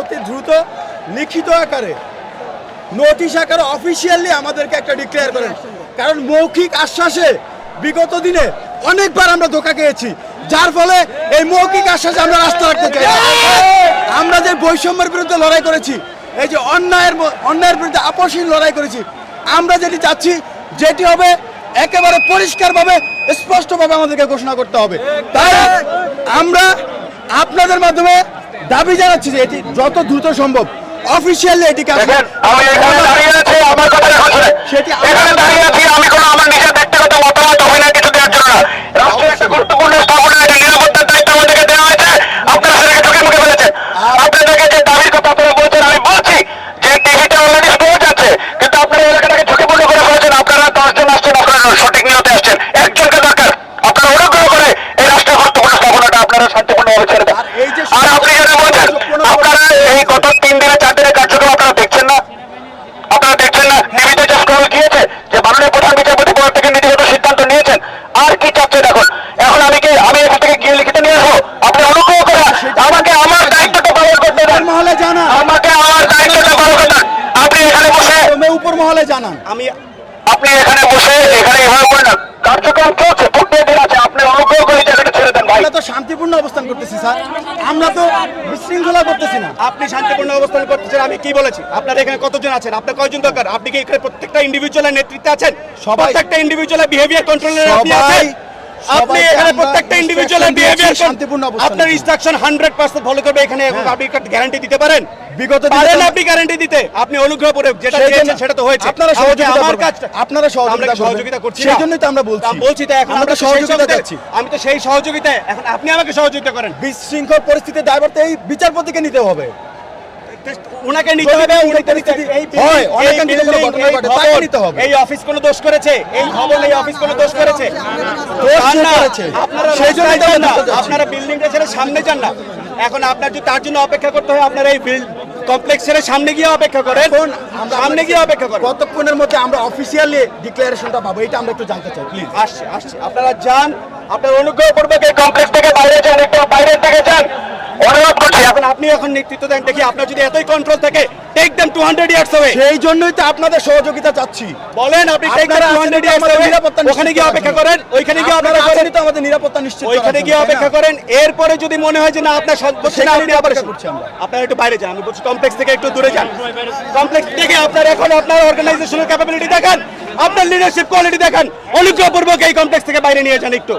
অতি দ্রুত লিখিত আকারে নোটিশ আকারে অফিসিয়ালি আমাদেরকে একটা ডিক্লেয়ার করেন, কারণ মৌখিক আশ্বাসে বিগত দিনে অনেকবার আমরা ধোঁকা খেয়েছি, যার ফলে এই মৌখিক আশ্বাসে আমরা রাস্তা রাখতে চাই। আমরা যে বৈষম্যের বিরুদ্ধে লড়াই করেছি, এই যে অন্যায়ের বিরুদ্ধে আপসহীন লড়াই করেছি, আমরা যেটি চাচ্ছি যেটি হবে একেবারে পরিষ্কারভাবে স্পষ্টভাবে আমাদেরকে ঘোষণা করতে হবে। তাই আমরা আপনাদের মাধ্যমে দাবি জানাচ্ছি যে এটি যত দ্রুত সম্ভব অফিসিয়ালি এটি কাজ আমি এখানে দাঁড়িয়ে আছি, আমার কথা রাখা শুনে সেটি এখানে দাঁড়িয়ে আছি, আমি কোনো আমার নিজের ব্যক্তিগত মতামত অভিনয় কিছু দেওয়ার জন্য না। রাষ্ট্রের একটা গুরুত্বপূর্ণ স্থাপনা, এটা নিরাপত্তার দায়িত্ব আমাদেরকে দেওয়া হয়েছে, আপনারা সেটাকে ঝুঁকি মুখে ফেলেছেন। আপনাদেরকে যে দাবির কথা আপনারা বলছেন, আমি বলছি যে টিভিটা অলরেডি স্পোর্ট আছে, কিন্তু আপনারা এলাকাটাকে ঝুঁকিপূর্ণ করে ফেলেছেন। আপনারা 10 জন আসছেন, আপনারা সঠিক নিয়তে আসছেন, একজনকে দরকার। আপনারা অনুগ্রহ করে এই রাষ্ট্রের গুরুত্বপূর্ণ স্থাপনাটা আপনারা শান্তিপূর্ণভাবে ছেড়ে দেন। আর আপনি যেটা বলছেন, আপনারা এই গত 3 দিনে 4 দিনের কার্যক্রম আপনারা দেখছেন না, আপনারা দেখছেন না টিভিতে যে স্ক্রল গিয়েছে যে মাননীয় প্রধান বিচারপতি পদ থেকে নীতিগত সিদ্ধান্ত নিয়েছেন। আর কি চাচ্ছেন এখন? এখন আমি এখান থেকে গিয়ে লিখিত নিয়ে আসবো? আপনি অনুগ্রহ করে আমাকে আমার দায়িত্বটা পালন করতে দেন, মহলে জানান, আমাকে আমার দায়িত্বটা পালন করতে দেন। আপনি এখানে বসে উপর মহলে জানান, আপনি এখানে বসে এখানে এভাবে বলেন না, কার্যক্রম চলছে, 14 দিন আছে, আপনি অনুগ্রহ করে এই জায়গাটা ছেড়ে দেন ভাই। আমরা তো শান্তিপূর্ণ অবস্থান করতেছি স্যার, আমরা তো বিশৃঙ্খলা করতেছি না। আপনি শান্তিপূর্ণ অবস্থান করতেছেন, আমি কি বলেছি? আপনার এখানে কতজন আছেন? আপনার কয়জন দরকার? আপনি কি এখানে প্রত্যেকটা ইন্ডিভিজুয়ালের নেতৃত্বে আছেন? প্রত্যেকটা ইন্ডিভিজুয়ালের বিহেভিয়ার কন্ট্রোলার আপনি আছেন? আপনি এখানে প্রত্যেকটা ইন্ডিভিজুয়ালের বিহেভিয়ার শান্তিপূর্ণ অবস্থান, আপনার ইনস্ট্রাকশন 100% ফলো করবে এখানে, আপনি গ্যারান্টি দিতে পারেন? বিগত পারেন আপনি গ্যারান্টি দিতে? আপনি অনুগ্রহ করে যেটা চেয়েছেন সেটা তো হয়েছে। আপনারা সহযোগিতা আমার করবেন, কাজটা আপনারা আমরা সহযোগিতা সহযোগিতা করছি, সেই জন্যই তো আমরা বলছি। বলছি তো এখন আমরা আমরা সহযোগিতা চাচ্ছি। আমি তো সেই সহযোগিতায়, এখন আপনি আমাকে সহযোগিতা করেন। বিশৃঙ্খল পরিস্থিতির দায়ভার তো এই বিচারপতিকে নিতে হবে। ওনাকে নিতে হবে, হয় অনেকাঙ্ক্ষিত কোনো ঘটনা ঘটে, তাকে নিতে হবে। এই অফিস কোনো দোষ করেছে? এই ভবন, এই অফিস কোনো দোষ করেছে? দোষ যান না। করেছে। আপনারা সেই জন্যই তো রাস্তায় যান না, আমরা আপনারা বিল্ডিংটা ছেড়ে সামনে যান না। এখন আপনার যদি তার জন্য অপেক্ষা করতে হয়, আপনারা এই কমপ্লেক্স ছেড়ে সামনে গিয়ে অপেক্ষা করেন, সামনে গিয়ে অপেক্ষা করেন। কতক্ষণের মধ্যে আমরা অফিসিয়ালি ডিক্লারেশনটা পাবো, এটা আমরা একটু জানতে চাই প্লিজ। আসছে আপনারা যান, আপনার অনুগ্রহ করবে এই কমপ্লেক্স থেকে বাইরে যান, একটু বাইরের থেকে যান, অনুরোধ করছি। এখন আপনি এখন নেতৃত্ব দেন, দেখি আপনার যদি এতই কন্ট্রোল থাকে, টেক দেম 200 ইয়ার্স অ্যাওয়ে। সেই জন্যই তো আপনাদের সহযোগিতা চাচ্ছি। বলেন আপনি টেক দেম 200 ইয়ার্স অ্যাওয়ে, ওখানে গিয়ে অপেক্ষা করেন, ওইখানে গিয়ে অপেক্ষা করেন, তো আমাদের নিরাপত্তা নিশ্চিত করার ওইখানে জন্য, গিয়ে তাই না? অপেক্ষা করেন। এরপরে যদি মনে হয় যে না আপনার সর্বোচ্চ না, আপনি আবার অপেক্ষা করছি আমরা। আপনারা একটু বাইরে যান, আমি বলছি কমপ্লেক্স থেকে একটু দূরে যান। কমপ্লেক্স থেকে আপনার এখন আপনার অর্গানাইজেশনাল ক্যাপাবিলিটি দেখান, আপনার লিডারশিপ কোয়ালিটি দেখান, অনুগ্রহপূর্বক এই কমপ্লেক্স থেকে বাইরে নিয়ে যান একটু।